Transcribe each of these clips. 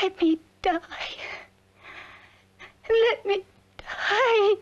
Let me die. Let me die.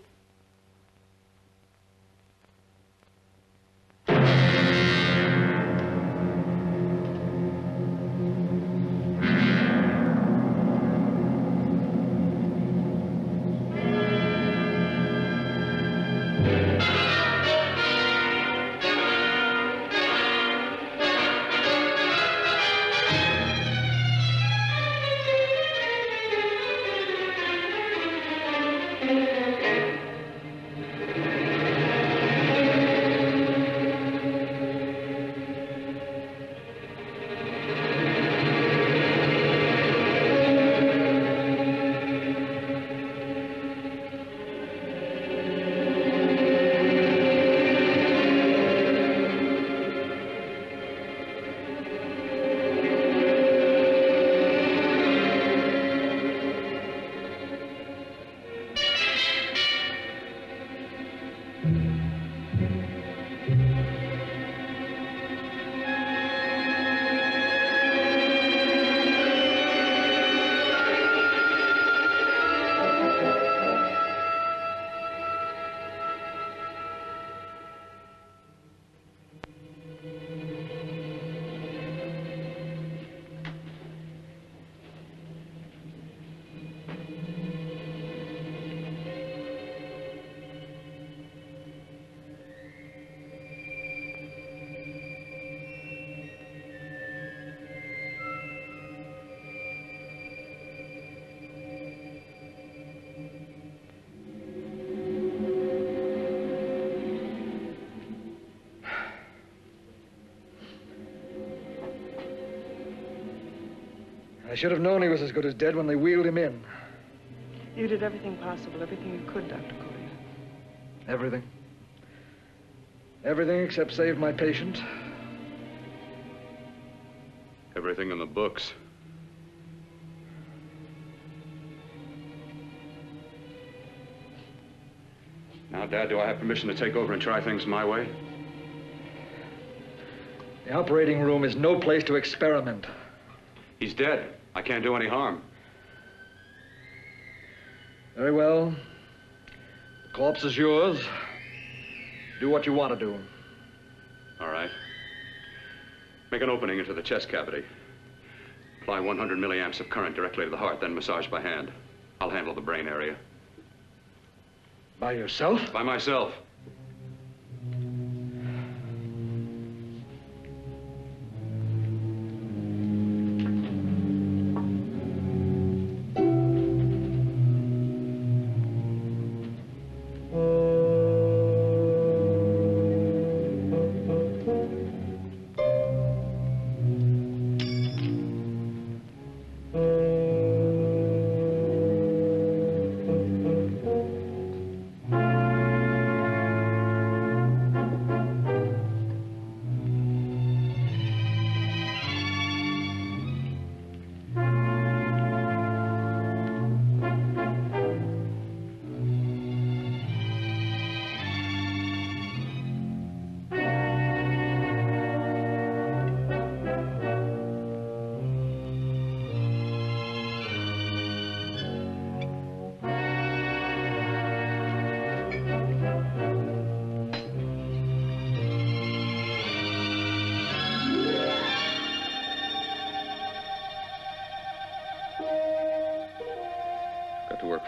I should have known he was as good as dead when they wheeled him in. You did everything possible, everything you could, Dr. Collier. Everything. Everything except save my patient. Everything in the books. Now, Dad, do I have permission to take over and try things my way? The operating room is no place to experiment. He's dead. I can't do any harm. Very well. The corpse is yours. Do what you want to do. All right. Make an opening into the chest cavity. Apply 100 milliamps of current directly to the heart, then massage by hand. I'll handle the brain area. By yourself? By myself.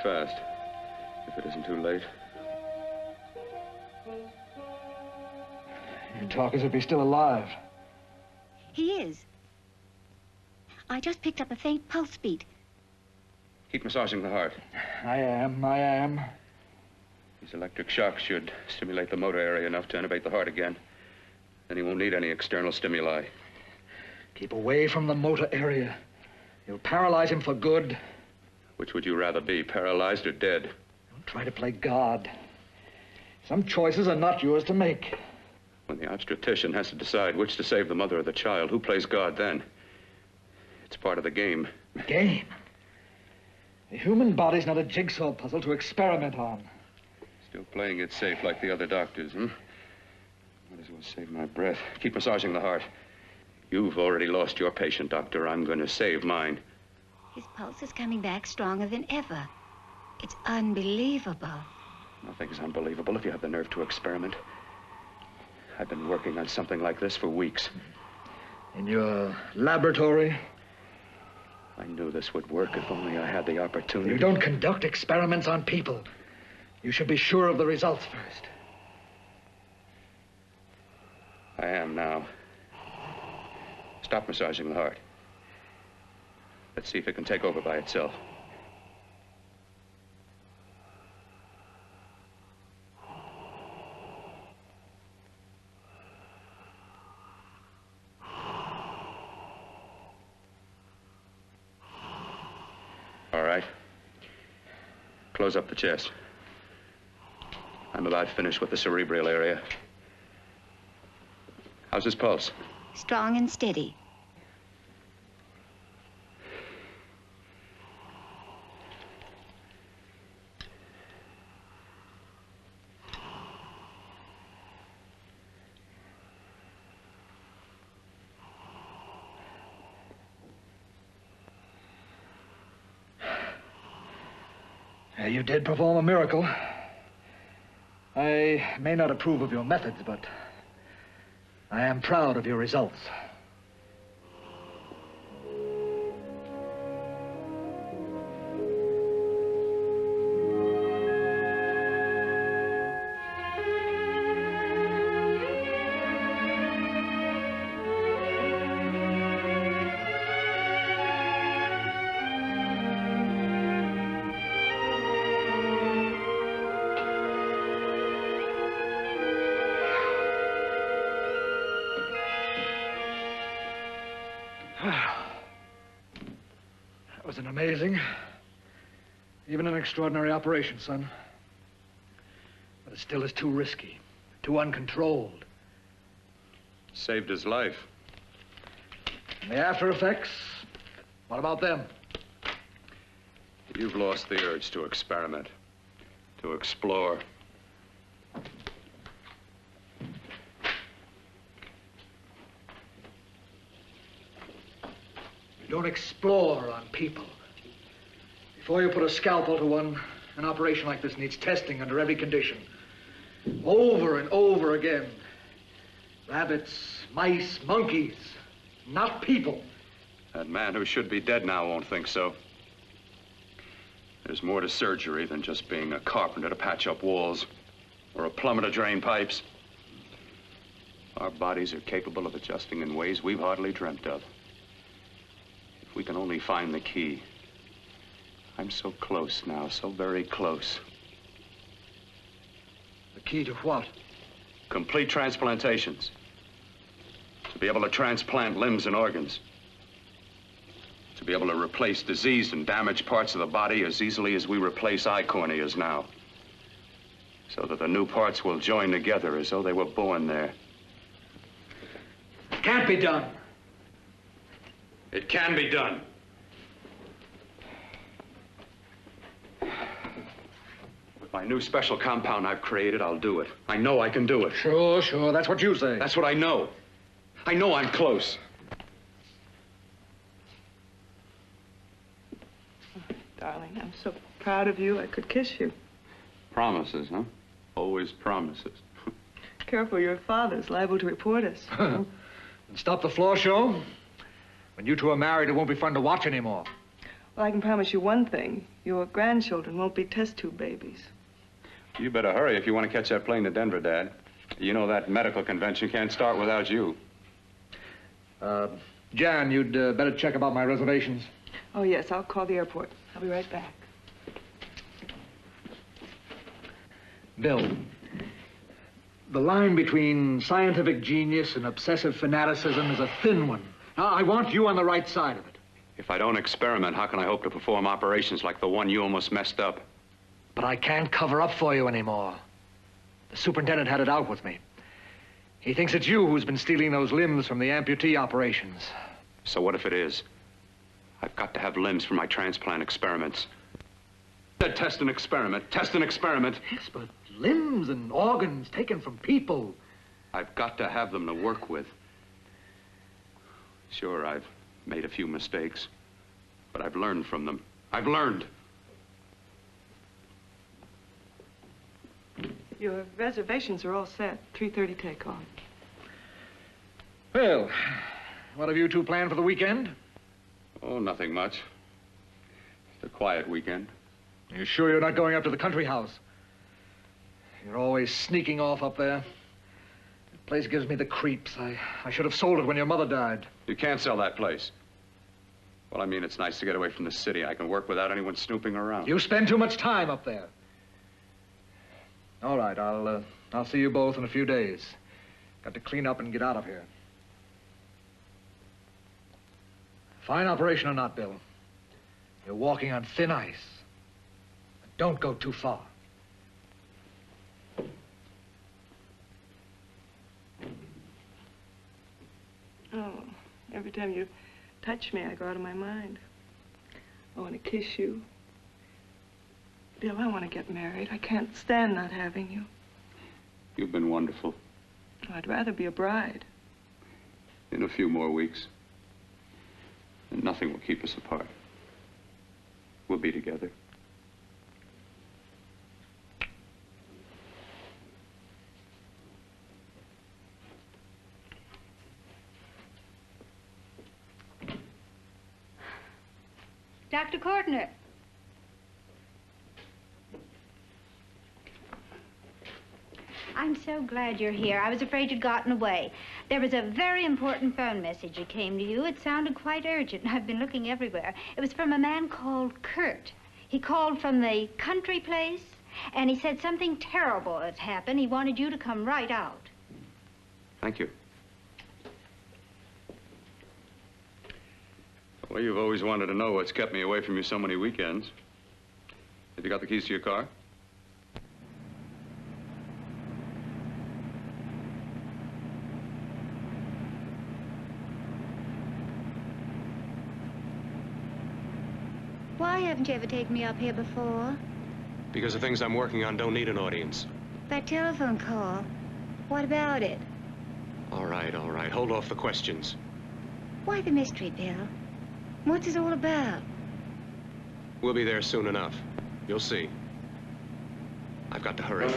Fast, if it isn't too late. You talk as if he's still alive. He is. I just picked up a faint pulse beat. Keep massaging the heart. I am. These electric shocks should stimulate the motor area enough to innervate the heart again. Then he won't need any external stimuli. Keep away from the motor area. You'll paralyze him for good. Which would you rather be, paralyzed or dead? Don't try to play God. Some choices are not yours to make. When the obstetrician has to decide which to save the mother or the child, who plays God then? It's part of the game. Game? The human body's not a jigsaw puzzle to experiment on. Still playing it safe like the other doctors, hmm? Might as well save my breath. Keep massaging the heart. You've already lost your patient, Doctor. I'm going to save mine. His pulse is coming back stronger than ever. It's unbelievable. Nothing's unbelievable if you have the nerve to experiment. I've been working on something like this for weeks. In your laboratory? I knew this would work if only I had the opportunity. You don't conduct experiments on people. You should be sure of the results first. I am now. Stop massaging the heart. Let's see if it can take over by itself. All right. Close up the chest. I'm about finished with the cerebral area. How's his pulse? Strong and steady. You did perform a miracle. I may not approve of your methods, but I am proud of your results. That was an amazing, even an extraordinary operation, son. But it still is too risky, too uncontrolled. Saved his life. And the after effects, what about them? You've lost the urge to experiment, to explore. You don't explore on people. Before you put a scalpel to one, an operation like this needs testing under every condition. Over and over again. Rabbits, mice, monkeys, not people. That man who should be dead now won't think so. There's more to surgery than just being a carpenter to patch up walls or a plumber to drain pipes. Our bodies are capable of adjusting in ways we've hardly dreamt of. If we can only find the key. I'm so close now, so very close. The key to what? Complete transplantations. To be able to transplant limbs and organs. To be able to replace diseased and damaged parts of the body as easily as we replace eye corneas now. So that the new parts will join together as though they were born there. It can't be done. It can be done. With my new special compound I've created, I'll do it. I know I can do it. Sure, sure. That's what you say. That's what I know. I know I'm close. Darling, I'm so proud of you, I could kiss you. Promises, huh? Always promises. Careful, your father's liable to report us. And stop the floor show? When you two are married, it won't be fun to watch anymore. Well, I can promise you one thing. Your grandchildren won't be test tube babies. You better hurry if you want to catch that plane to Denver, Dad. You know that medical convention can't start without you. Jan, you'd better check about my reservations. Oh, yes, I'll call the airport. I'll be right back. Bill, the line between scientific genius and obsessive fanaticism is a thin one. Now, I want you on the right side of it. If I don't experiment, how can I hope to perform operations like the one you almost messed up? But I can't cover up for you anymore. The superintendent had it out with me. He thinks it's you who's been stealing those limbs from the amputee operations. So what if it is? I've got to have limbs for my transplant experiments. Test and experiment, test and experiment. Yes, but limbs and organs taken from people. I've got to have them to work with. Sure, I've made a few mistakes. But I've learned from them. I've learned. Your reservations are all set. 3:30 takeoff. Well, what have you two planned for the weekend? Oh, nothing much. It's a quiet weekend. Are you sure you're not going up to the country house? You're always sneaking off up there. The place gives me the creeps. I should have sold it when your mother died. You can't sell that place. Well, I mean, it's nice to get away from the city. I can work without anyone snooping around. You spend too much time up there. All right, I'll see you both in a few days. Got to clean up and get out of here. Fine operation or not, Bill. You're walking on thin ice. Don't go too far. Oh, every time you touch me, I go out of my mind. I want to kiss you. Bill, I want to get married. I can't stand not having you. You've been wonderful. I'd rather be a bride. In a few more weeks. And nothing will keep us apart. We'll be together. Dr. Kortner. I'm so glad you're here. I was afraid you'd gotten away. There was a very important phone message that came to you. It sounded quite urgent. I've been looking everywhere. It was from a man called Kurt. He called from the country place, and he said something terrible had happened. He wanted you to come right out. Thank you. Well, you've always wanted to know what's kept me away from you so many weekends. Have you got the keys to your car? Why haven't you ever taken me up here before? Because the things I'm working on don't need an audience. That telephone call, what about it? All right, all right. Hold off the questions. Why the mystery, Bill? What's it all about? We'll be there soon enough. You'll see. I've got to hurry.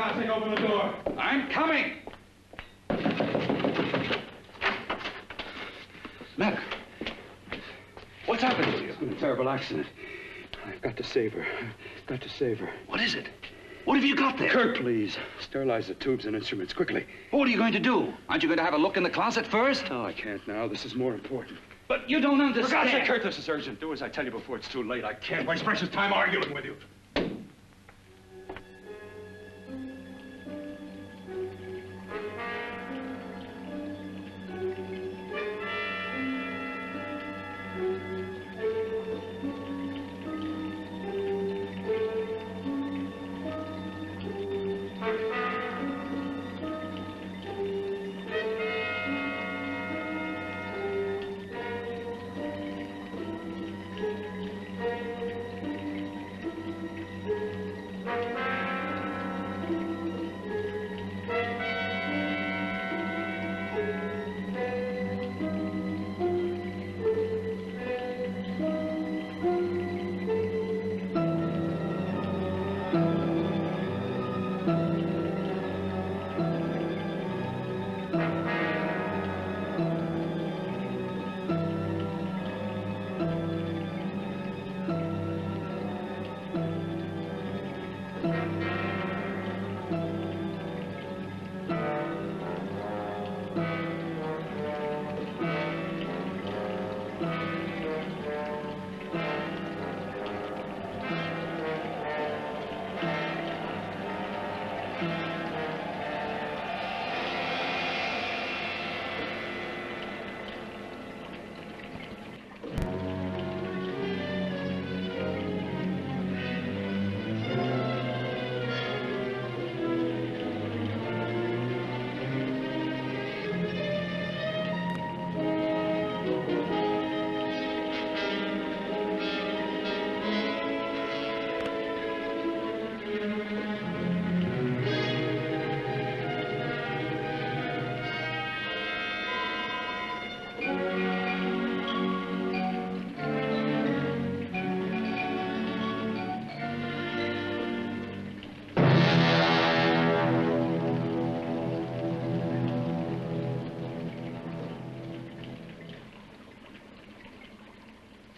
Gossett, open the door. I'm coming. Mac, what's happened to you? It's been a terrible accident. I've got to save her. Got to save her. What is it? What have you got there? Kirk, please. Sterilize the tubes and instruments quickly. What are you going to do? Aren't you going to have a look in the closet first? No, I can't now. This is more important. But you don't For understand. God's sake, Kirk, this is urgent. Do as I tell you before it's too late. I can't waste precious time arguing with you.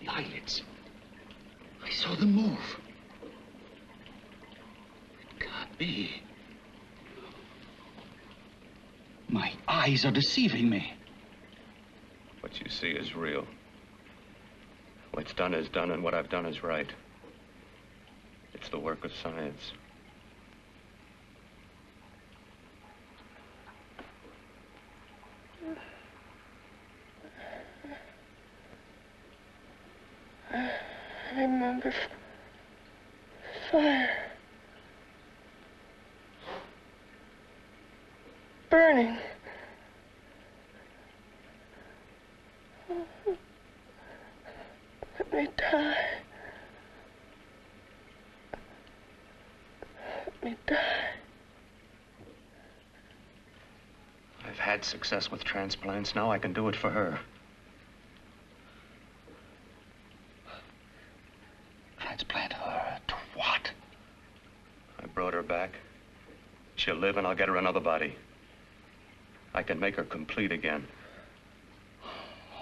The eyelids. I saw them move. It can't be. My eyes are deceiving me. What you see is real. What's done is done, and what I've done is right. It's the work of science. I remember fire. Burning. Let me die. Let me die. I've had success with transplants. Now I can do it for her. Transplant her to what? I brought her back. She'll live, and I'll get her another body. I can make her complete again.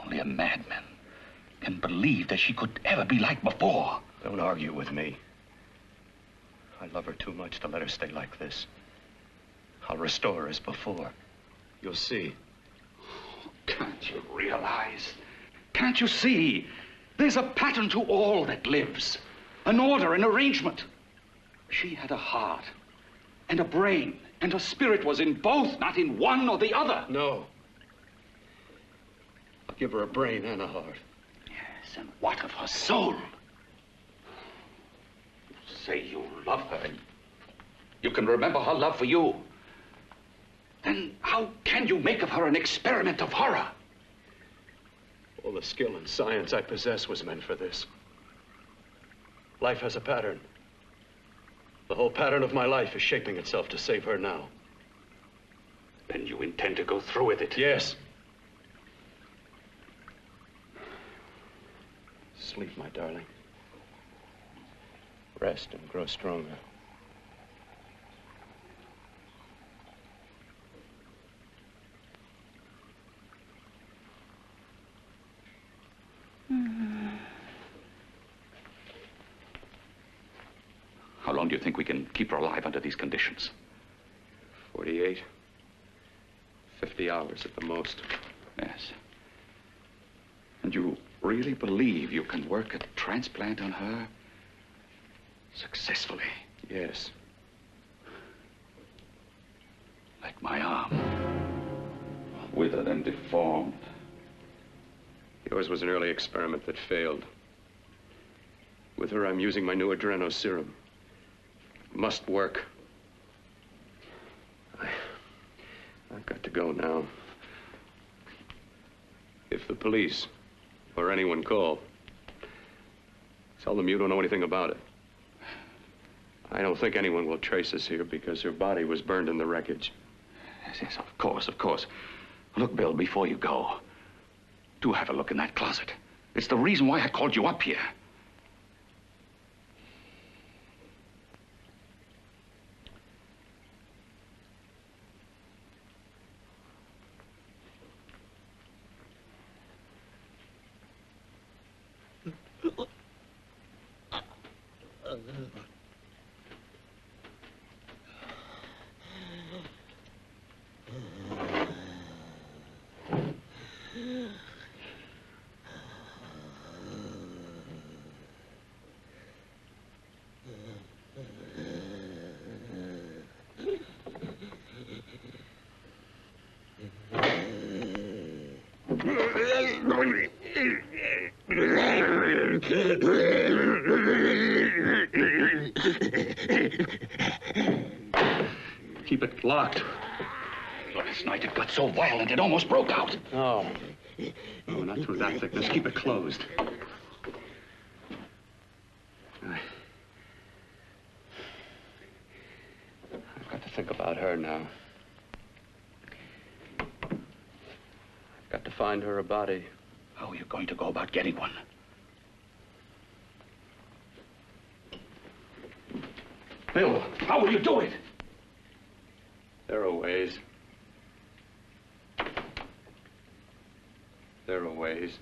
Only a madman can believe that she could ever be like before. Don't argue with me. I love her too much to let her stay like this. I'll restore her as before. You'll see. Can't you realize? Can't you see? There's a pattern to all that lives. An order, an arrangement. She had a heart and a brain, and her spirit was in both, not in one or the other. No. I'll give her a brain and a heart. Yes, and what of her soul? You say you love her, and you can remember her love for you. Then how can you make of her an experiment of horror? All the skill and science I possess was meant for this. Life has a pattern. The whole pattern of my life is shaping itself to save her now. Then you intend to go through with it? Yes. Sleep, my darling. Rest and grow stronger. long do you think we can keep her alive under these conditions? 48. 50 hours at the most. Yes. And you really believe you can work a transplant on her successfully? Yes. Like my arm. Withered and deformed. Yours was an early experiment that failed. With her, I'm using my new adreno serum. It must work. I've got to go now. If the police or anyone call, tell them you don't know anything about it. I don't think anyone will trace us here because her body was burned in the wreckage. Yes, yes, of course, of course. Look, Bill, before you go, do have a look in that closet. It's the reason why I called you up here. Keep it locked. Last night it got so violent it almost broke out. Oh. Oh, not through that thickness. Keep it closed. I've got to think about her now. I've got to find her a body. How are you going to go about getting one? Bill, how will you do it? There are ways. There are ways.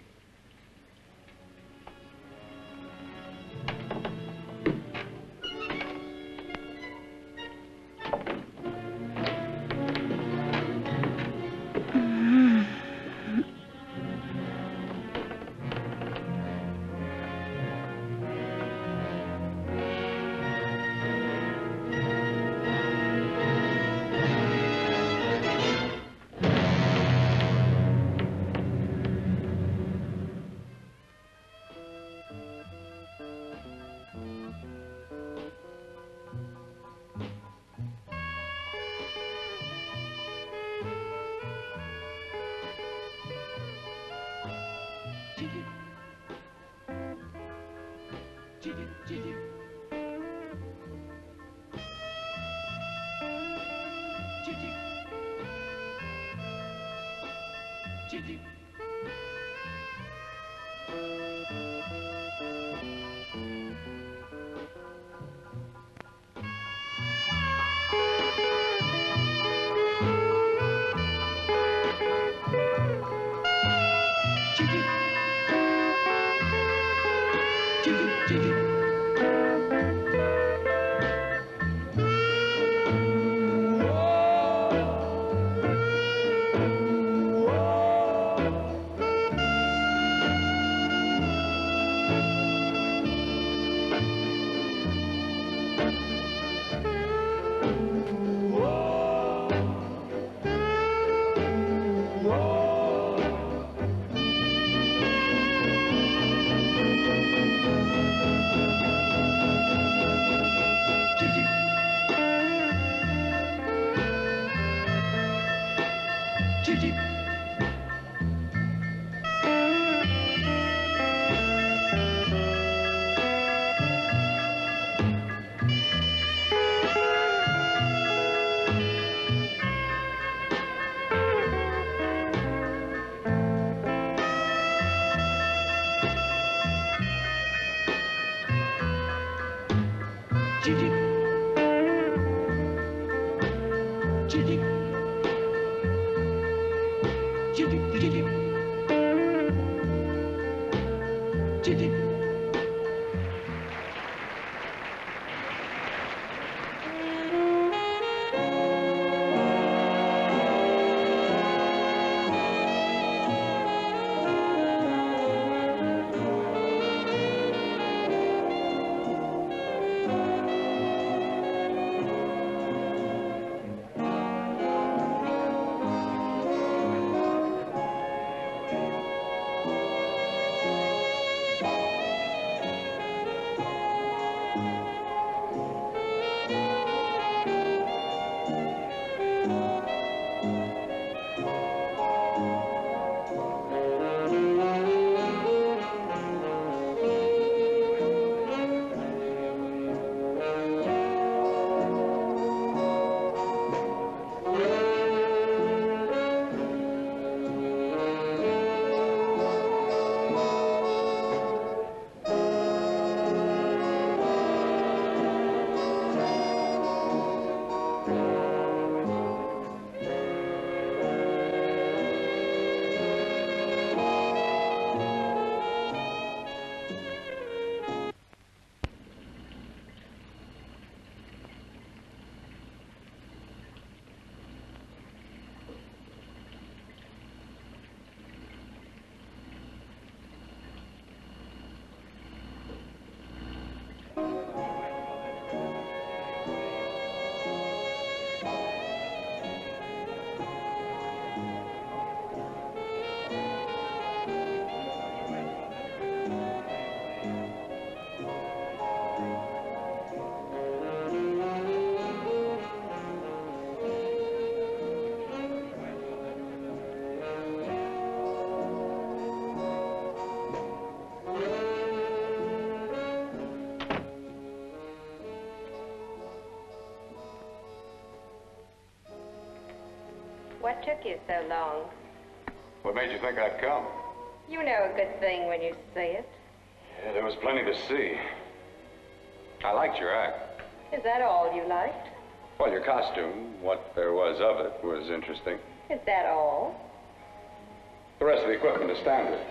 What took you so long? What made you think I'd come? You know a good thing when you see it. Yeah, there was plenty to see. I liked your act. Is that all you liked? Well, your costume, what there was of it, was interesting. Is that all? The rest of the equipment is standard.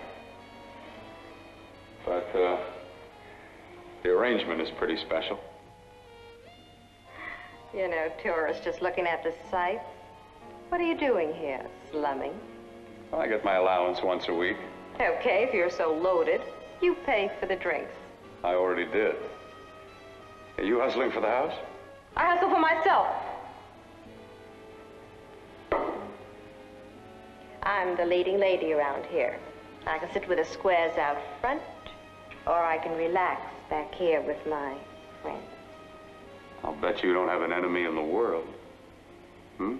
But, the arrangement is pretty special. You know, tourists just looking at the sights. What are you doing here? Slumming? Well, I get my allowance once a week. Okay, if you're so loaded, you pay for the drinks. I already did. Are you hustling for the house? I hustle for myself. I'm the leading lady around here. I can sit with the squares out front, or I can relax back here with my friends. I'll bet you don't have an enemy in the world. Hmm?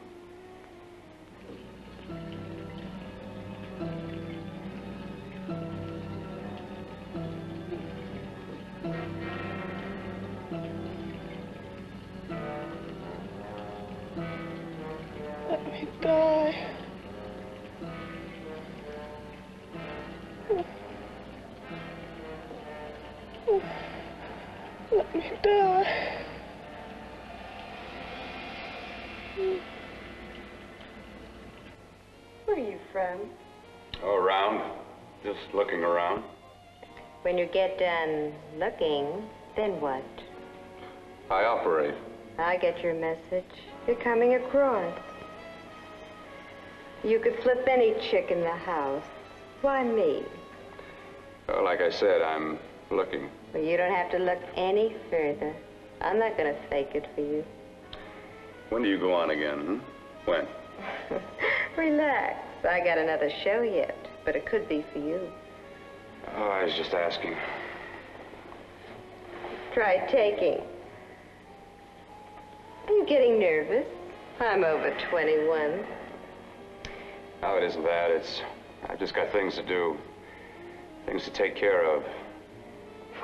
Let me die. Let me die. Where are you from? Oh, around. Just looking around. When you get done looking, then what? I operate. I get your message. You're coming across. You could flip any chick in the house. Why me? Well, like I said, I'm looking. Well, you don't have to look any further. I'm not going to fake it for you. When do you go on again, hmm? When? Relax. I got another show yet, but it could be for you. Oh, I was just asking. Try taking. Are you getting nervous? I'm over 21. No, it isn't that. I've just got things to do. Things to take care of.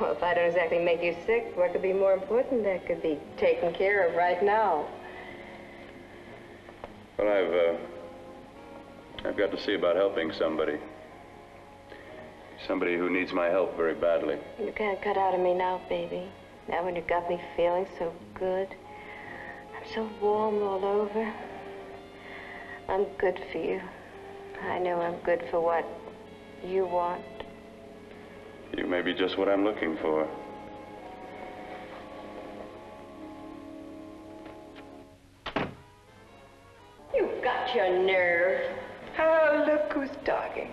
Well, if I don't exactly make you sick, what could be more important that could be taken care of right now? Well, I've got to see about helping somebody. Somebody who needs my help very badly. You can't cut out of me now, baby. Now when you got me feeling so good. I'm so warm all over. I'm good for you. I know I'm good for what you want. You may be just what I'm looking for. You've got your nerve. Oh, look who's talking.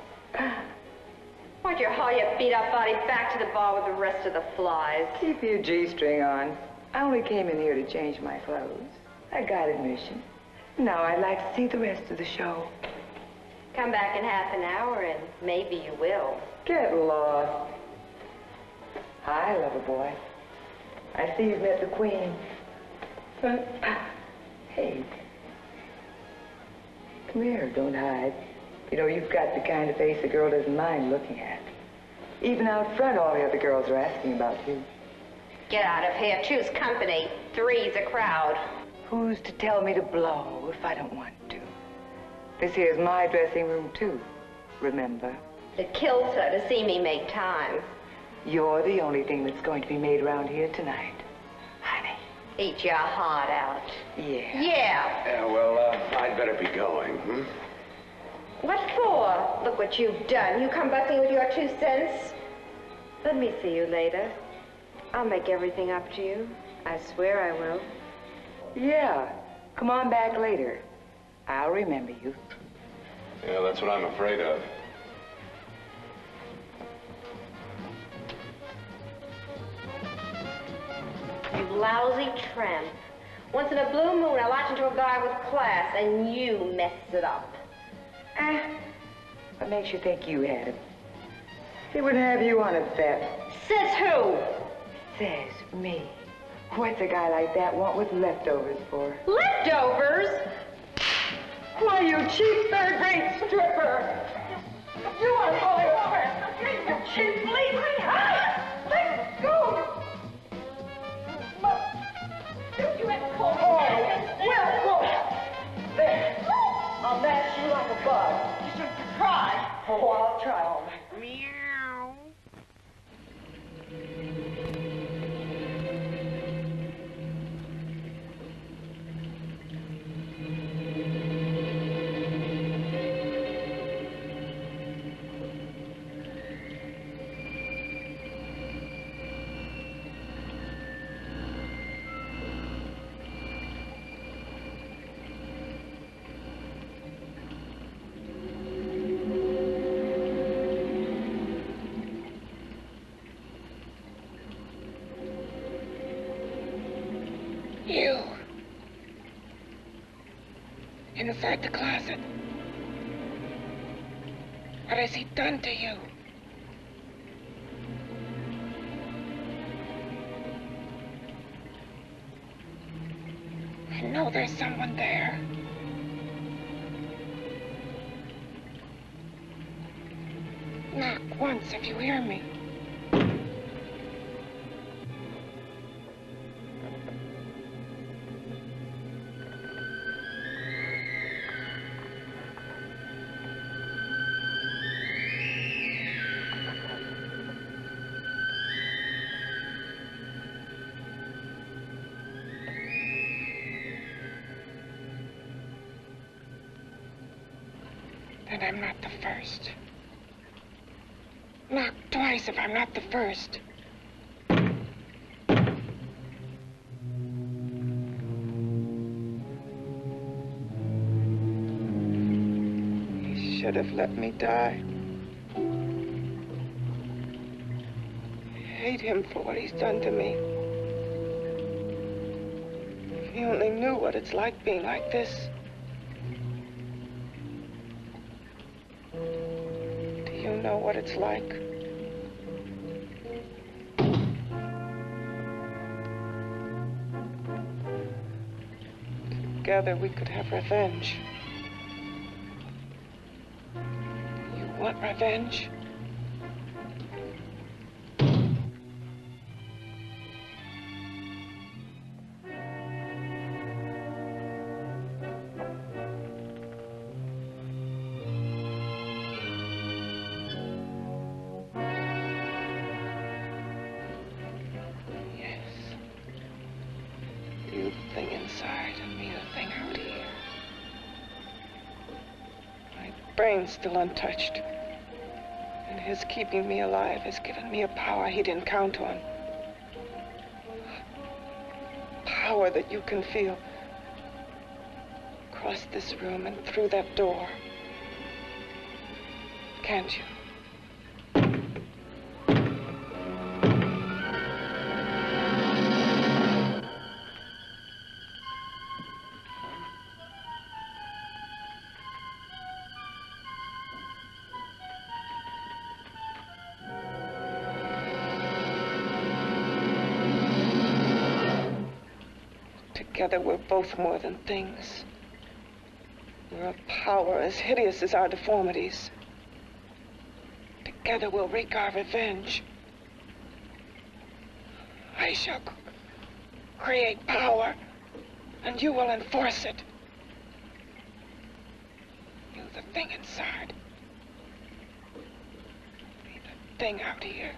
Why'd you haul your beat-up body back to the bar with the rest of the flies? Keep your G-string on. I only came in here to change my clothes. I got admission. Now I'd like to see the rest of the show. Come back in half an hour and maybe you will. Get lost. Hi, lover boy. I see you've met the queen. Hey. Come here, don't hide. You know, you've got the kind of face a girl doesn't mind looking at. Even out front, all the other girls are asking about you. Get out of here. Choose company. Three's a crowd. Who's to tell me to blow if I don't want to? This here's my dressing room, too. Remember? It kills her to see me make time. You're the only thing that's going to be made around here tonight. Honey. Eat your heart out. Yeah. Yeah. Yeah, well, I'd better be going, hmm? What for? Look what you've done. You come busting with your 2 cents. Let me see you later. I'll make everything up to you. I swear I will. Yeah. Come on back later. I'll remember you. Yeah, that's what I'm afraid of. You lousy tramp. Once in a blue moon, I latch into a guy with class, and you mess it up. What makes you think you had him? He wouldn't have you on a bet. Says who? Says me. What's a guy like that want with leftovers for? Leftovers? Why, you cheap third-rate stripper! You are falling over! You cheap leaving! Let go! Don't you ever call me well, there. On that inside the closet. What has he done to you? I know there's someone there. Knock once if you hear me. And I'm not the first. Knock twice if I'm not the first. He should have let me die. I hate him for what he's done to me. If he only knew what it's like being like this. You know what it's like. Together we could have revenge. You want revenge? You the thing inside and me the thing out here. My brain's still untouched. And his keeping me alive has given me a power he didn't count on. Power that you can feel. Across this room and through that door. Can't you? Together we're both more than things. We're a power as hideous as our deformities. Together we'll wreak our revenge. I shall create power, and you will enforce it. You the thing inside. Me the thing out here.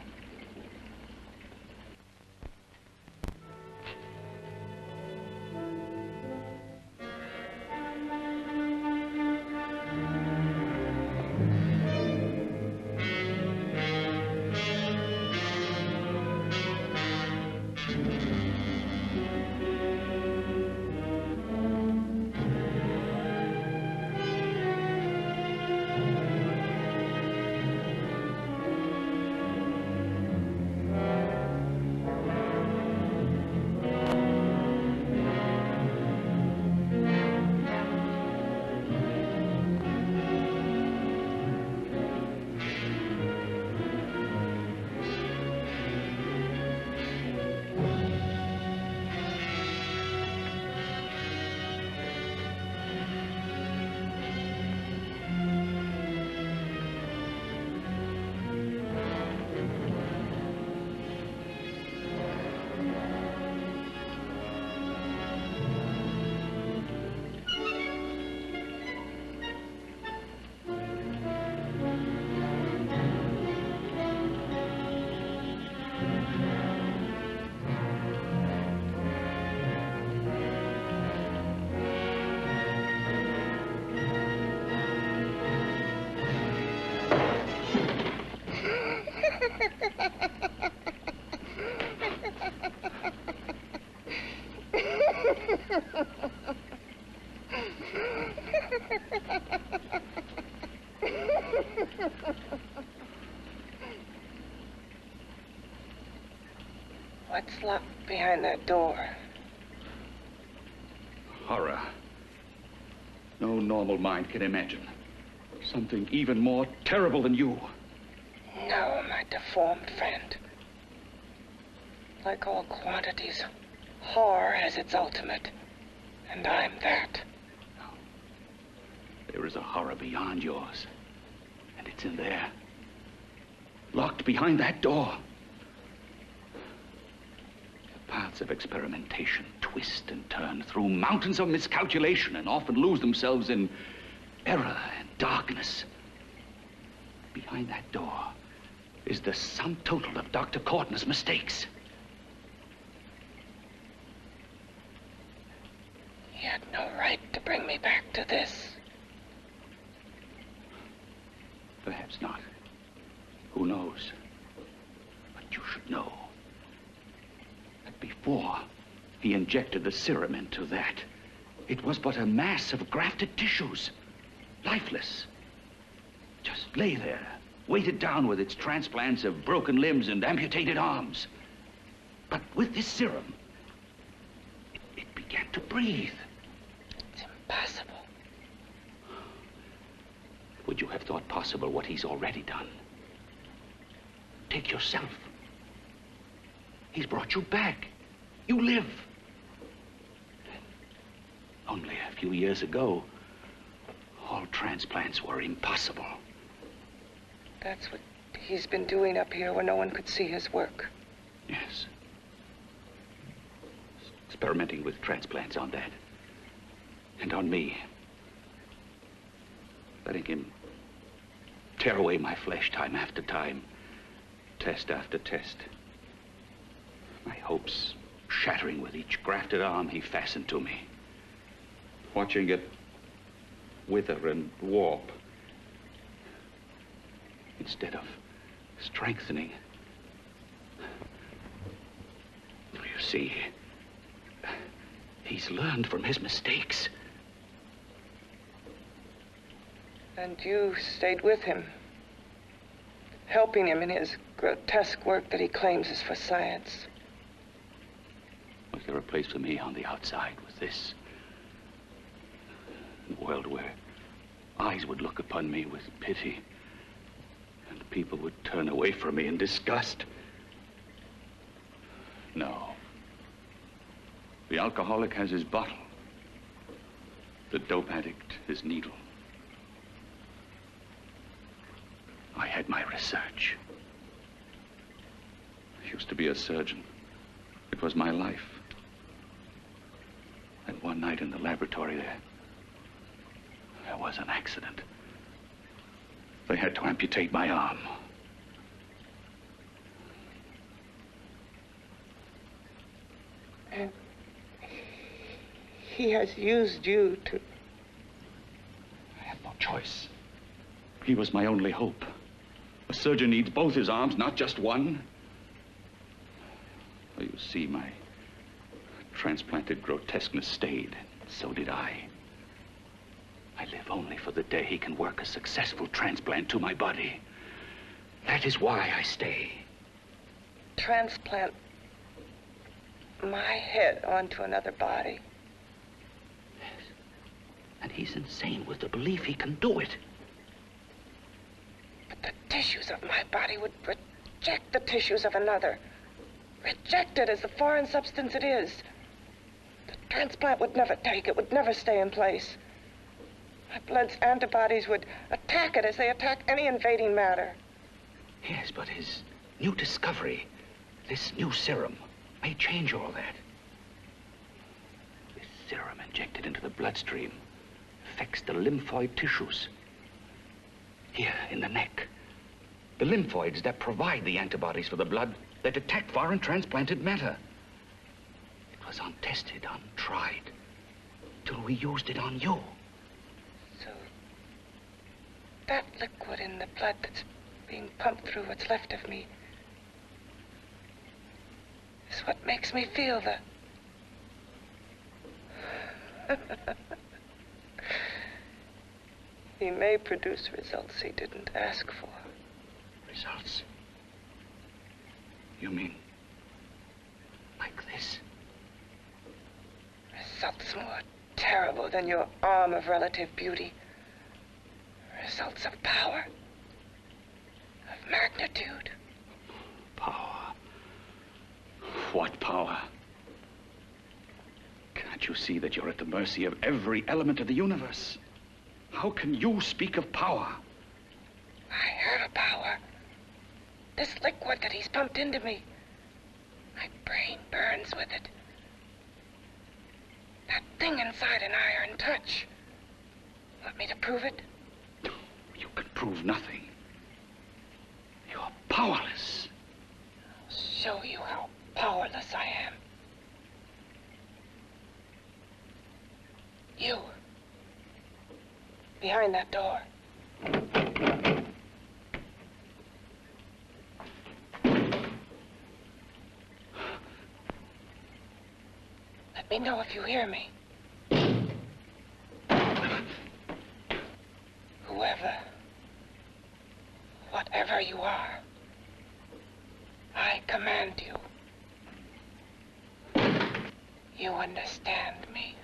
What's locked behind that door? Horror. No normal mind can imagine something even more terrible than you. No, my deformed friend. Like all quantities, horror has its ultimate, and I'm that. There is a horror beyond yours, and it's in there, locked behind that door. The paths of experimentation twist and turn through mountains of miscalculation and often lose themselves in error and darkness. Behind that door is the sum total of Dr. Corton's mistakes. He had no right to bring me back to this. Perhaps not. Who knows? But you should know that before he injected the serum into that, it was but a mass of grafted tissues, lifeless. Just lay there, weighted down with its transplants of broken limbs and amputated arms. But with this serum, it began to breathe. It's impossible. Would you have thought possible what he's already done? Take yourself. He's brought you back. You live. Only a few years ago, all transplants were impossible. That's what he's been doing up here where no one could see his work. Yes. Experimenting with transplants on that. And on me. Letting him tear away my flesh time after time, test after test. My hopes shattering with each grafted arm he fastened to me. Watching it wither and warp instead of strengthening. You see, he's learned from his mistakes. And you stayed with him, helping him in his grotesque work that he claims is for science. Was there a place for me on the outside with this? A world where eyes would look upon me with pity and people would turn away from me in disgust? No. The alcoholic has his bottle. The dope addict his needle. I had my research. I used to be a surgeon. It was my life. And one night in the laboratory there was an accident. They had to amputate my arm. And he has used you to... I had no choice. He was my only hope. A surgeon needs both his arms, not just one. Well, you see, my transplanted grotesqueness stayed. So did I. I live only for the day he can work a successful transplant to my body. That is why I stay. Transplant my head onto another body. Yes. And he's insane with the belief he can do it. But the tissues of my body would reject the tissues of another. Reject it as the foreign substance it is. The transplant would never take it, would never stay in place. My blood's antibodies would attack it as they attack any invading matter. Yes, but his new discovery, this new serum, may change all that. This serum injected into the bloodstream affects the lymphoid tissues. Here, in the neck. The lymphoids that provide the antibodies for the blood that attack foreign transplanted matter. It was untested, untried, till we used it on you. So, that liquid in the blood that's being pumped through what's left of me is what makes me feel the... He may produce results he didn't ask for. Results? You mean like this? Results more terrible more than your arm of relative beauty. Results of power, of magnitude. Power. What power? Can't you see that you're at the mercy of every element of the universe? How can you speak of power? I heard of power. This liquid that he's pumped into me. My brain burns with it. That thing inside an iron touch. Want me to prove it? You can prove nothing. You're powerless. I'll show you how powerless I am. You. Behind that door. Let me know if you hear me. Whoever, whatever you are, I command you. You understand me.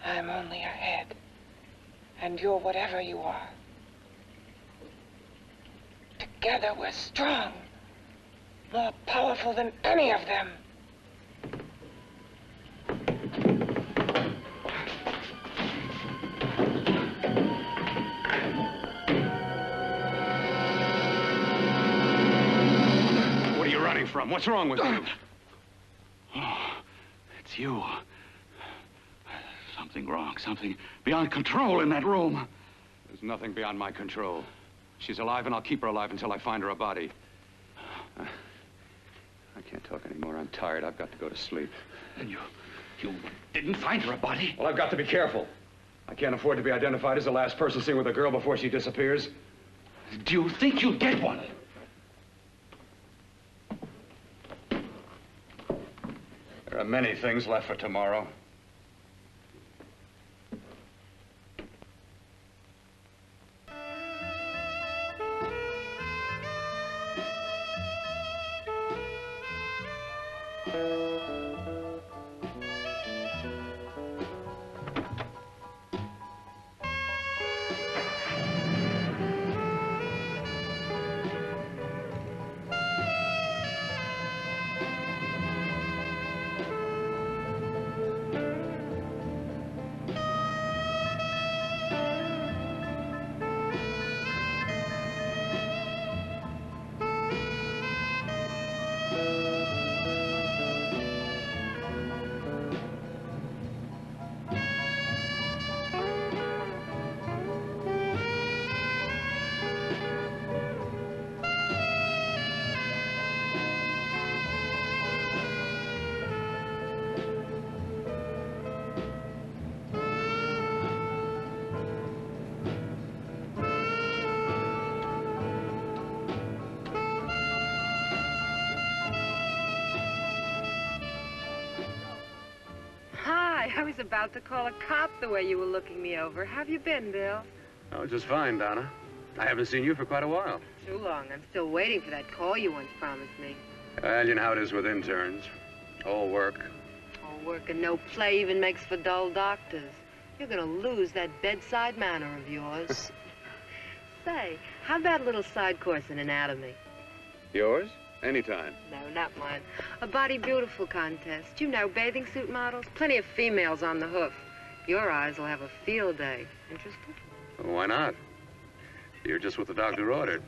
I'm only a head, and you're whatever you are. Together we're strong, more powerful than any of them. What are you running from? What's wrong with you? Oh, it's you. Something wrong, something beyond control in that room. There's nothing beyond my control. She's alive, and I'll keep her alive until I find her a body. I can't talk anymore. I'm tired. I've got to go to sleep. And you didn't find her a body? Well, I've got to be careful. I can't afford to be identified as the last person seen with a girl before she disappears. Do you think you'll get one? There are many things left for tomorrow. I was about to call a cop the way you were looking me over. How have you been, Bill? Oh, just fine, Donna. I haven't seen you for quite a while. Too long. I'm still waiting for that call you once promised me. Well, you know how it is with interns. All work. All work and no play even makes for dull doctors. You're gonna lose that bedside manner of yours. Say, how about a little side course in anatomy? Yours? Anytime. No, not mine. A Body Beautiful contest. You know, bathing suit models. Plenty of females on the hoof. Your eyes will have a field day. Interested? Well, why not? You're just what the doctor ordered.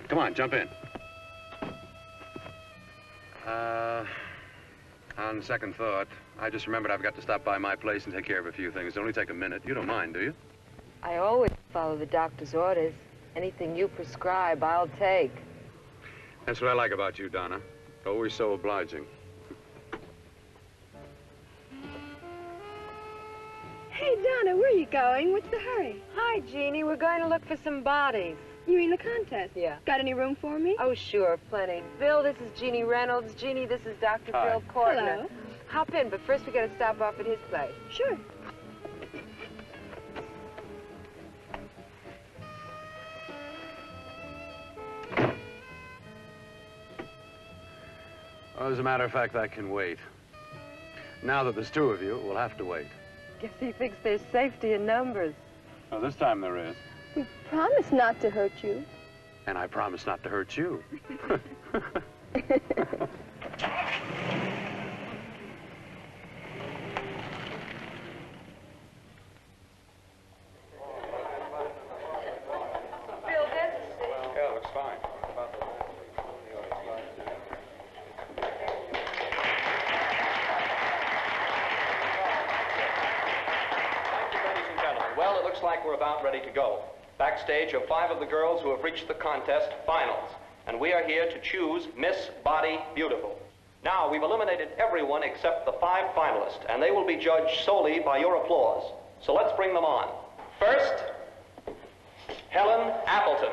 Come on, jump in. On second thought, I just remembered I've got to stop by my place and take care of a few things. It'll only take a minute. You don't mind, do you? I always follow the doctor's orders. Anything you prescribe, I'll take. That's what I like about you, Donna. Always so obliging. Hey, Donna, where are you going? What's the hurry? Hi, Jeannie. We're going to look for some bodies. You mean the contest? Yeah. Got any room for me? Oh, sure, plenty. Bill, this is Jeannie Reynolds. Jeannie, this is Dr. Hi. Phil Kortner. Hello. Hop in, but first we got to stop off at his place. Sure. Well, as a matter of fact, that can wait. Now that there's two of you, we'll have to wait. Guess he thinks there's safety in numbers. Well, this time there is. We promised not to hurt you. And I promise not to hurt you. We're about ready to go. Backstage are 5 of the girls who have reached the contest finals, and we are here to choose Miss Body Beautiful. Now, we've eliminated everyone except the 5 finalists, and they will be judged solely by your applause. So let's bring them on. First, Helen Appleton.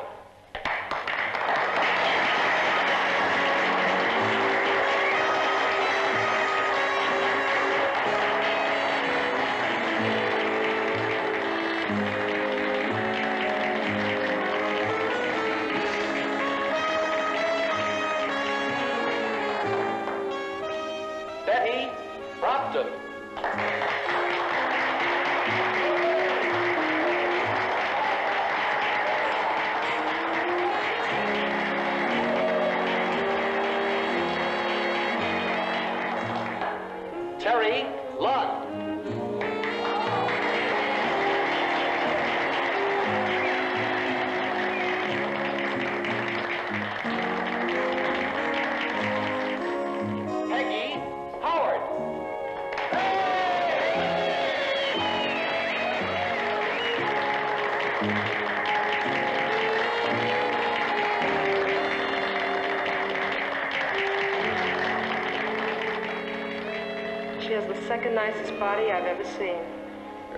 Second nicest body I've ever seen.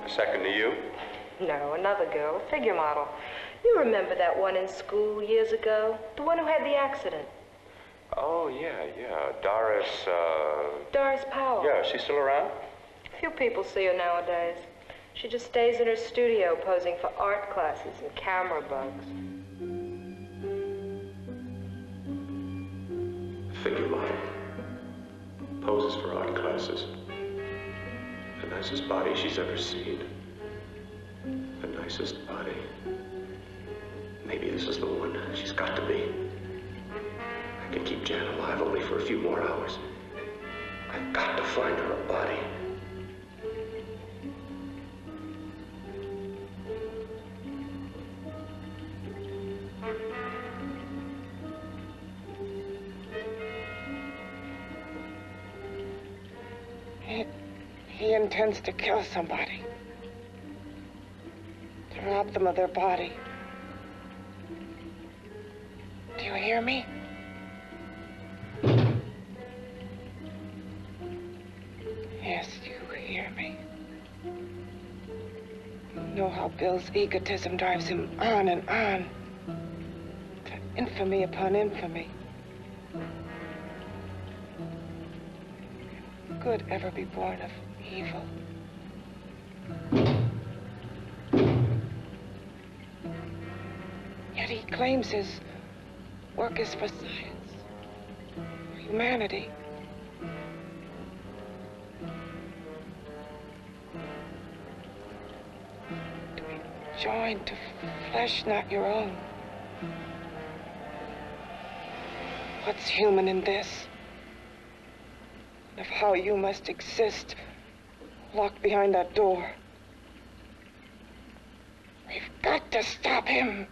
Second to you? No, another girl, a figure model. You remember that one in school years ago? The one who had the accident. Oh, yeah. Doris, Doris Powell. Yeah, she's still around? Few people see her nowadays. She just stays in her studio posing for art classes and camera bugs. Figure model. Poses for art classes. The nicest body she's ever seen. The nicest body. Maybe this is the one. She's got to be. I can keep Jan alive only for a few more hours. I've got to find her a body. He intends to kill somebody. To rob them of their body. Do you hear me? Yes, you hear me. You know how Bill's egotism drives him on and on. To infamy upon infamy. Could ever be born of evil. Yet he claims his work is for science, for humanity. To be joined to flesh not your own. What's human in this? Of how you must exist, locked behind that door. We've got to stop him.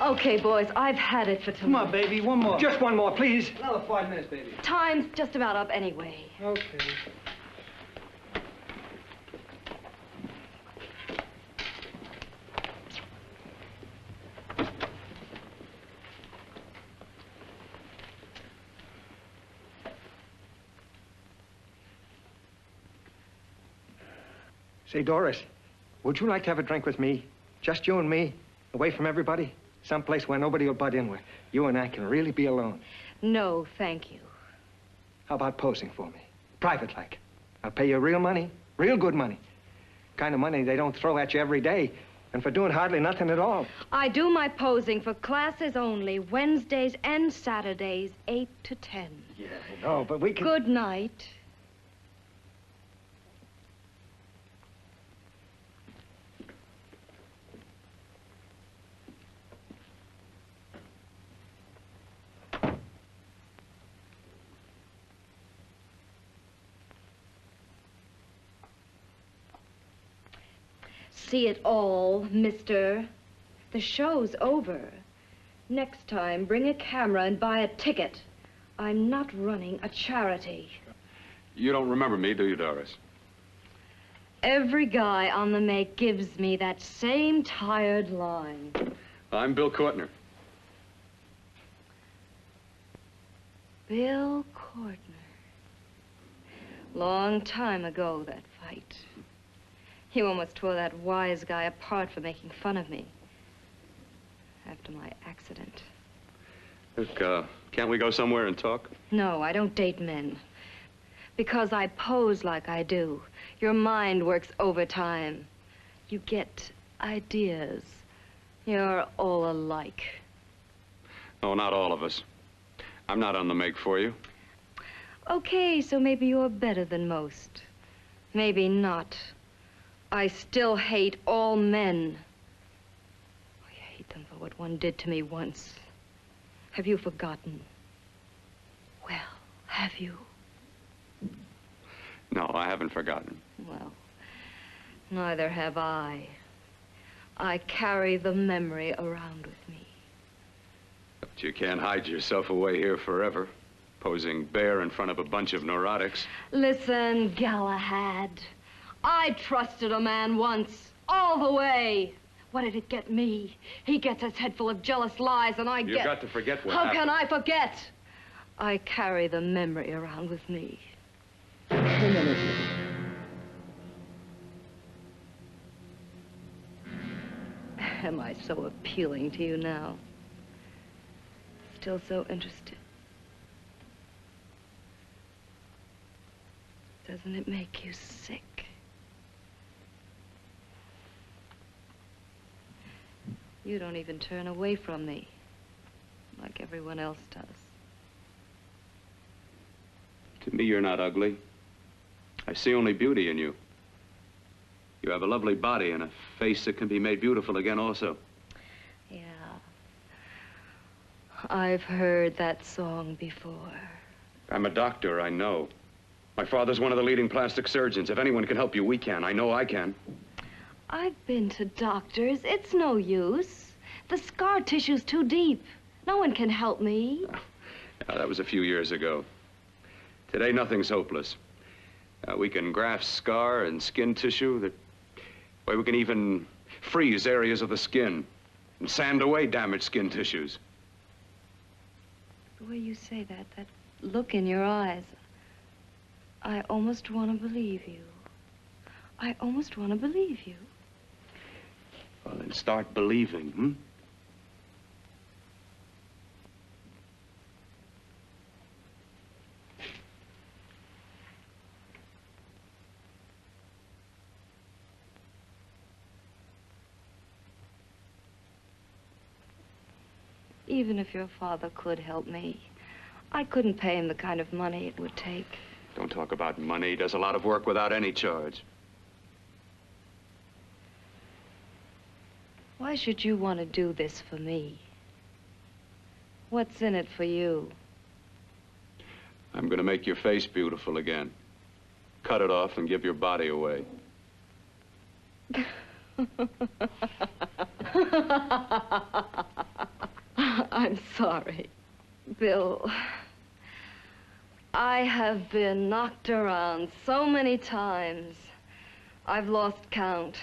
Okay, boys, I've had it for tonight. Come on, baby, one more. Just one more, please. Another 5 minutes, baby. Time's just about up anyway. Okay. Say, Doris, would you like to have a drink with me? Just you and me, away from everybody? Someplace where nobody will butt in, where you and I can really be alone. No, thank you. How about posing for me? Private like. I'll pay you real money, real good money. Kind of money they don't throw at you every day, and for doing hardly nothing at all. I do my posing for classes only, Wednesdays and Saturdays, 8 to 10. Yeah, I know, but we can... Good night. See it all, mister. The show's over. Next time, bring a camera and buy a ticket. I'm not running a charity. You don't remember me, do you, Doris? Every guy on the make gives me that same tired line. I'm Bill Courtner. Bill Courtner. Long time ago, that fight. You almost tore that wise guy apart for making fun of me. After my accident. Look, can't we go somewhere and talk? No, I don't date men. Because I pose like I do. Your mind works overtime. You get ideas. You're all alike. Oh, not all of us. I'm not on the make for you. Okay, so maybe you're better than most. Maybe not. I still hate all men. I hate them for what one did to me once. Have you forgotten? Well, have you? No, I haven't forgotten. Well, neither have I. I carry the memory around with me. But you can't hide yourself away here forever, posing bare in front of a bunch of neurotics. Listen, Galahad. I trusted a man once, all the way. What did it get me? He gets his head full of jealous lies, and I get... You've got to forget what How happened. can I forget? I carry the memory around with me. Am I so appealing to you now? Still so interested? Doesn't it make you sick? You don't even turn away from me, like everyone else does. To me, you're not ugly. I see only beauty in you. You have a lovely body and a face that can be made beautiful again also. Yeah. I've heard that song before. I'm a doctor, I know. My father's one of the leading plastic surgeons. If anyone can help you, we can. I know I can. I've been to doctors. It's no use. The scar tissue's too deep. No one can help me. Now, that was a few years ago. Today, nothing's hopeless. We can graft scar and skin tissue. Well, we can even freeze areas of the skin and sand away damaged skin tissues. The way you say that, that look in your eyes, I almost want to believe you. I almost want to believe you. Well, then start believing, hmm? Even if your father could help me, I couldn't pay him the kind of money it would take. Don't talk about money. He does a lot of work without any charge. Why should you want to do this for me? What's in it for you? I'm going to make your face beautiful again. Cut it off and give your body away. sorry. Bill, I have been knocked around so many times. I've lost count.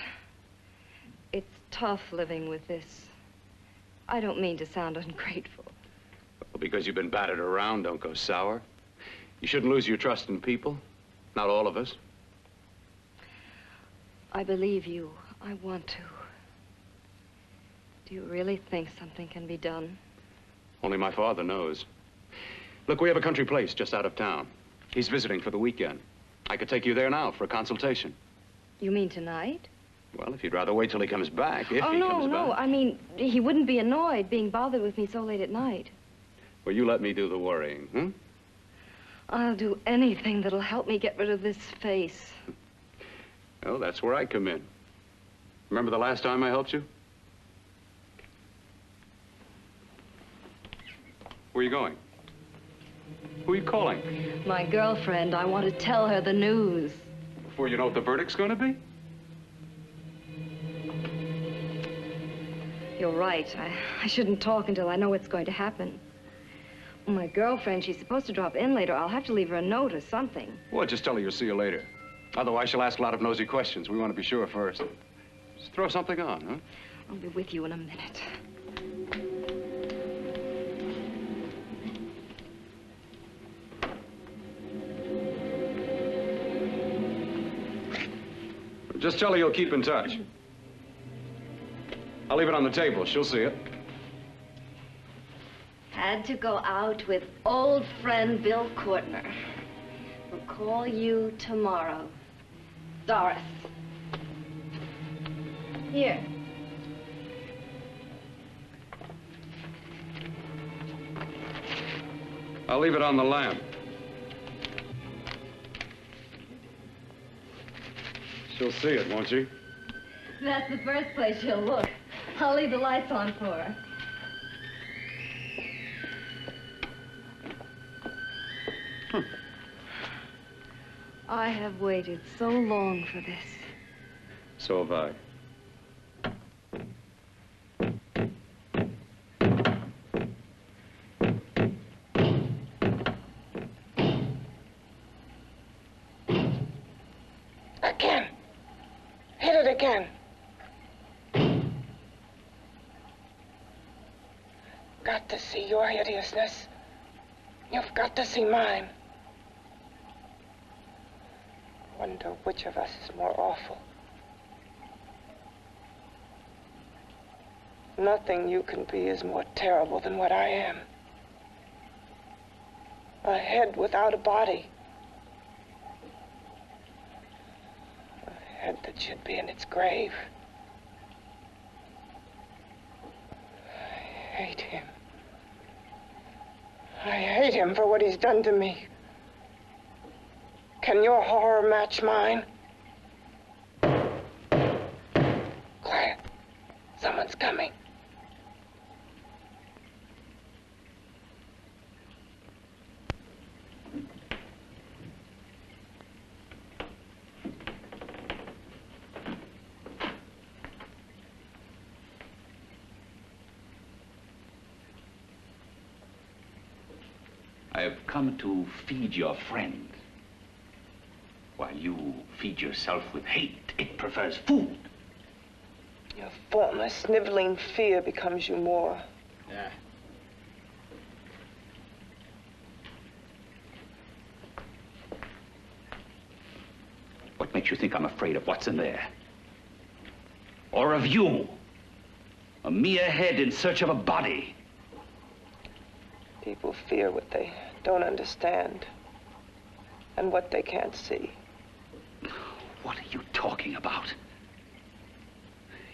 It's tough living with this. I don't mean to sound ungrateful. Well, because you've been battered around, don't go sour. You shouldn't lose your trust in people. Not all of us. I believe you. I want to. Do you really think something can be done? Only my father knows. Look, we have a country place just out of town. He's visiting for the weekend. I could take you there now for a consultation. You mean tonight? Well, if you'd rather wait till he comes back, if he comes no. back. I mean, he wouldn't be annoyed being bothered with me so late at night. Well, you let me do the worrying, hmm? I'll do anything that'll help me get rid of this face. Well, that's where I come in. Remember the last time I helped you? Where are you going? Who are you calling? My girlfriend. I want to tell her the news. Before you know what the verdict's going to be? You're right. I shouldn't talk until I know what's going to happen. My girlfriend, she's supposed to drop in later. I'll have to leave her a note or something. Well, just tell her you'll see you later. Otherwise, she'll ask a lot of nosy questions. We want to be sure first. Just throw something on, huh? I'll be with you in a minute. Just tell her you'll keep in touch. I'll leave it on the table. She'll see it. Had to go out with old friend Bill Courtner. We'll call you tomorrow. Doris. Here. I'll leave it on the lamp. She'll see it, won't she? That's the first place she'll look. I'll leave the lights on for her. I have waited so long for this. So have I. Again. Hit it again. Got to see your hideousness. You've got to see mine. Wonder which of us is more awful. Nothing you can be is more terrible than what I am. A head without a body. A head that should be in its grave. I hate him. I hate him for what he's done to me. Can your horror match mine? Quiet. Someone's coming. I have come to feed your friend. While you feed yourself with hate, it prefers food. Your formless, sniveling fear becomes you more. Yeah. What makes you think I'm afraid of what's in there? Or of you? A mere head in search of a body. People fear what they don't understand and what they can't see. What are you talking about?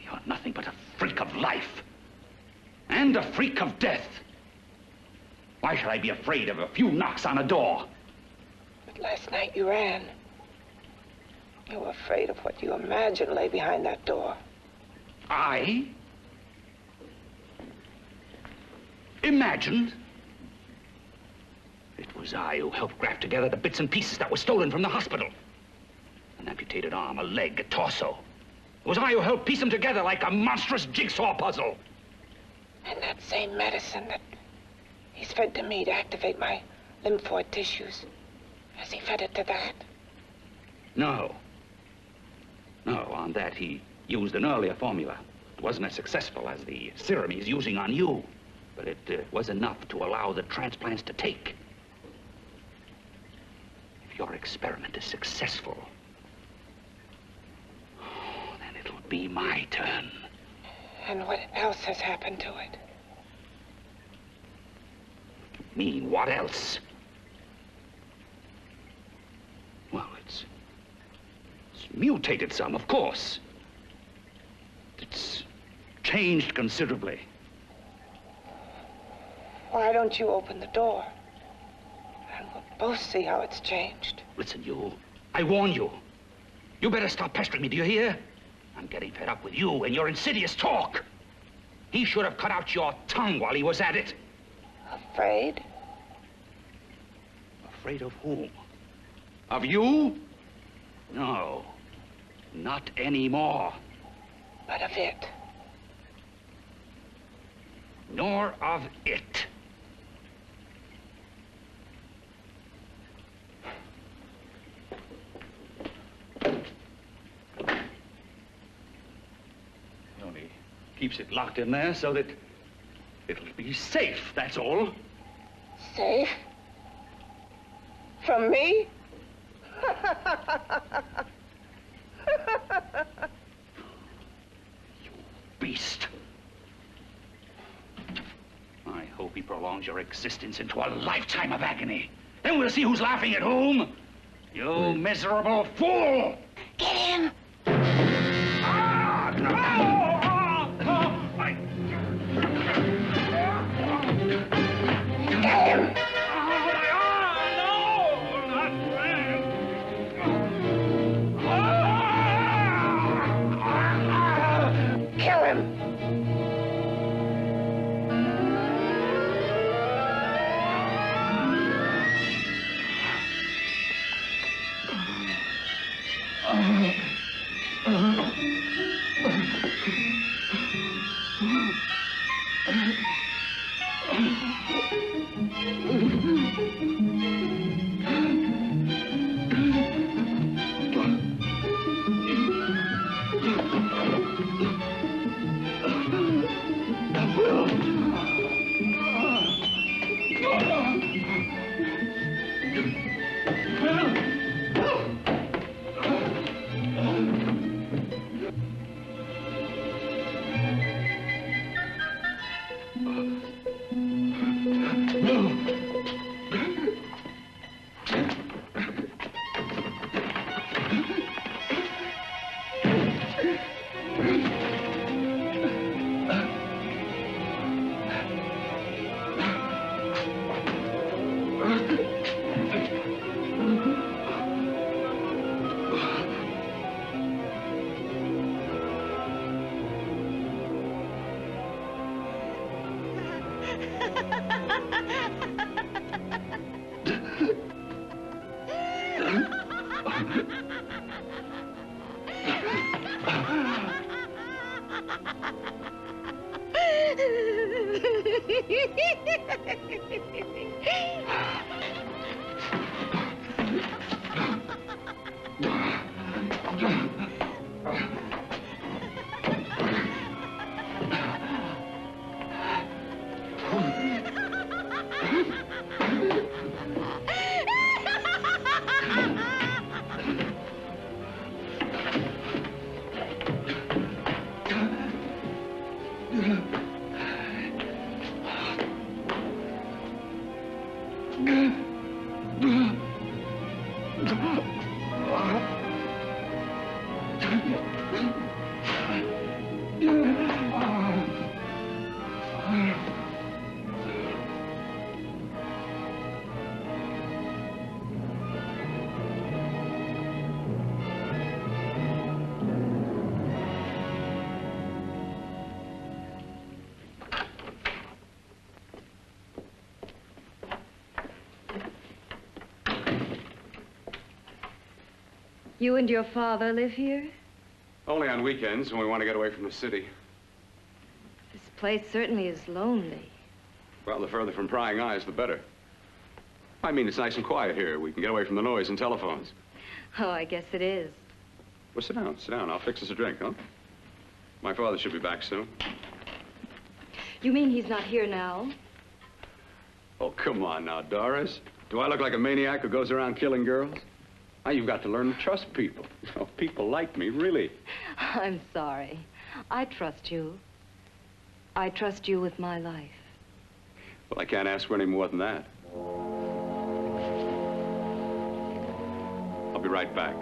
You're nothing but a freak of life. And a freak of death. Why should I be afraid of a few knocks on a door? But last night you ran. You were afraid of what you imagined lay behind that door. I? Imagined? It was I who helped graft together the bits and pieces that were stolen from the hospital. An amputated arm, a leg, a torso. It was I who helped piece them together like a monstrous jigsaw puzzle. And that same medicine that He's fed to me to activate my lymphoid tissues. Has he fed it to that? No. No, on that he used an earlier formula. It wasn't as successful as the serum he's using on you, but it was enough to allow the transplants to take. If your experiment is successful, then it'll be my turn. And what else has happened to it? Mean what else? Well, it's mutated some, of course. It's changed considerably. Why don't you open the door? And we'll both see how it's changed. Listen, you. I warn you. You better stop pestering me, do you hear? I'm getting fed up with you and your insidious talk. He should have cut out your tongue while he was at it. Afraid? Afraid of whom? Of you? No, not anymore. But of it. Nor of it. He only keeps it locked in there so that it'll be safe, that's all. Safe? From me? Beast. I hope he prolongs your existence into a lifetime of agony. Then we'll see who's laughing at whom. You miserable fool! Get him! Ah, Get him! Kill him! You and your father live here? Only on weekends when we want to get away from the city. This place certainly is lonely. Well, the further from prying eyes, the better. I mean, it's nice and quiet here. We can get away from the noise and telephones. Oh, I guess it is. Well, sit down, sit down. I'll fix us a drink, huh? My father should be back soon. You mean he's not here now? Oh, come on now, Doris. Do I look like a maniac who goes around killing girls? Now, you've got to learn to trust people. Oh, people like me, really. I'm sorry. I trust you. I trust you with my life. Well, I can't ask for any more than that. I'll be right back.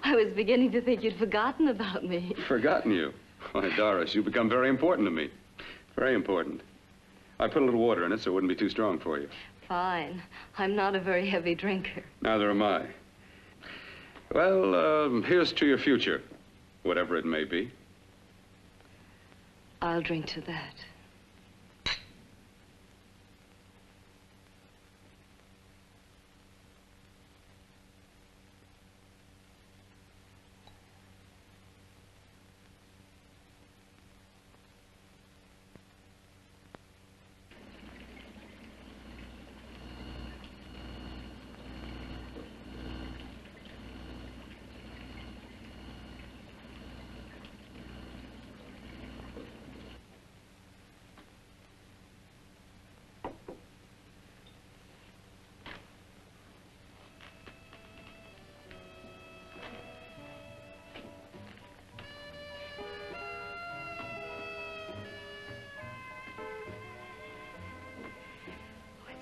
I was beginning to think you'd forgotten about me. Forgotten you? Why, Doris, you've become very important to me. Very important. I put a little water in it so it wouldn't be too strong for you. Fine. I'm not a very heavy drinker. Neither am I. Well, here's to your future, whatever it may be. I'll drink to that.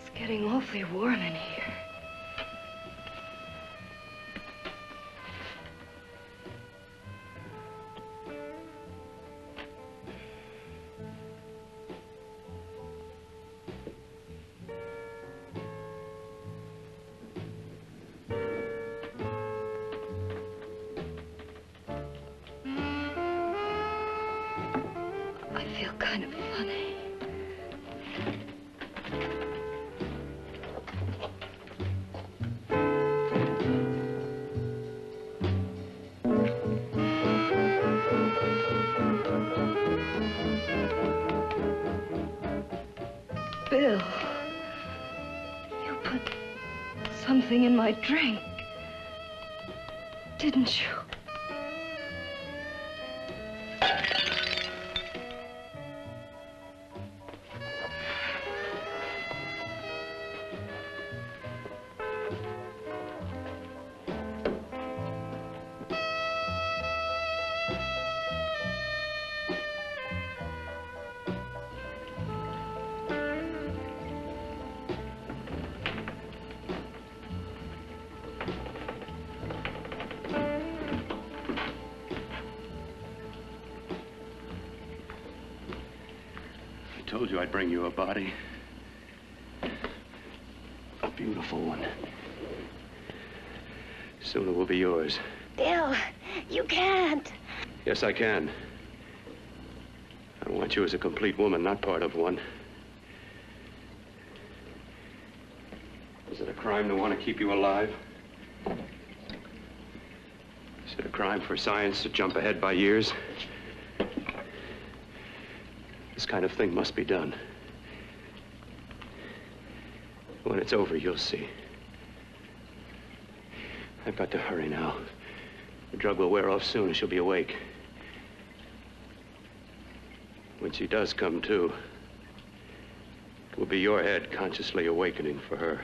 It's getting awfully warm in here. feel kind of funny. Bill, you put something in my drink, didn't you? I told you I'd bring you a body. A beautiful one. Soon it will be yours. Bill, you can't. Yes, I can. I want you as a complete woman, not part of one. Is it a crime to want to keep you alive? Is it a crime for science to jump ahead by years? This kind of thing must be done. When it's over, you'll see. I've got to hurry now. The drug will wear off soon and she'll be awake. When she does come to, it will be your head consciously awakening for her.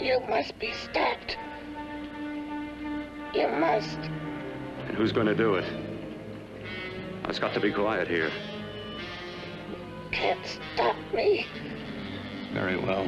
You must be stopped. You must. And who's going to do it? It's got to be quiet here. Can't stop me. Very well.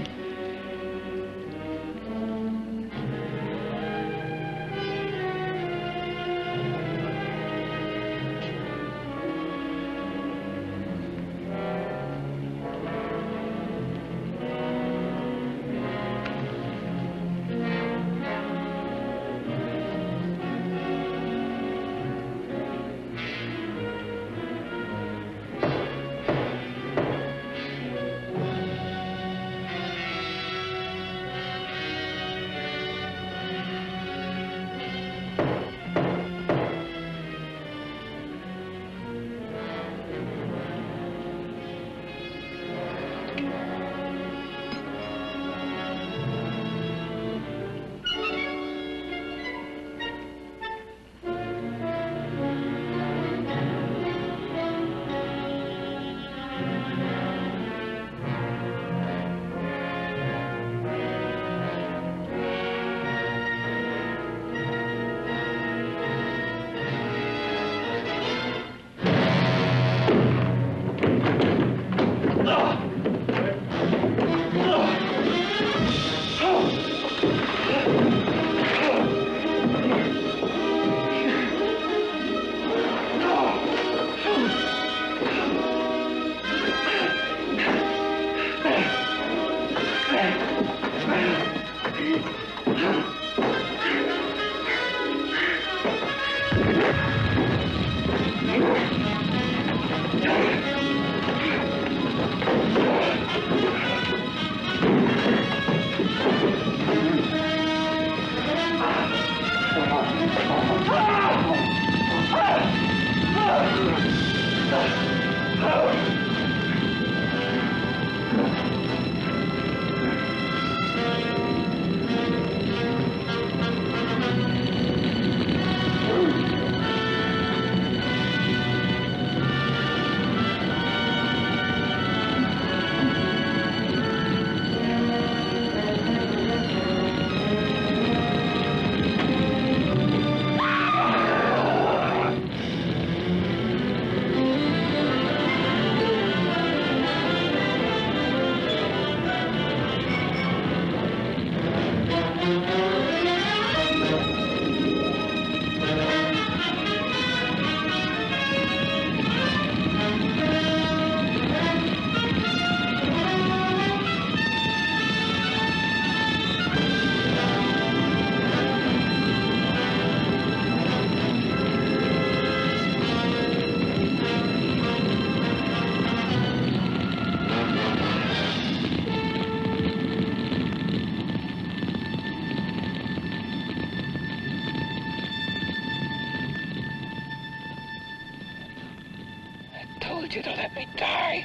want you to let me die.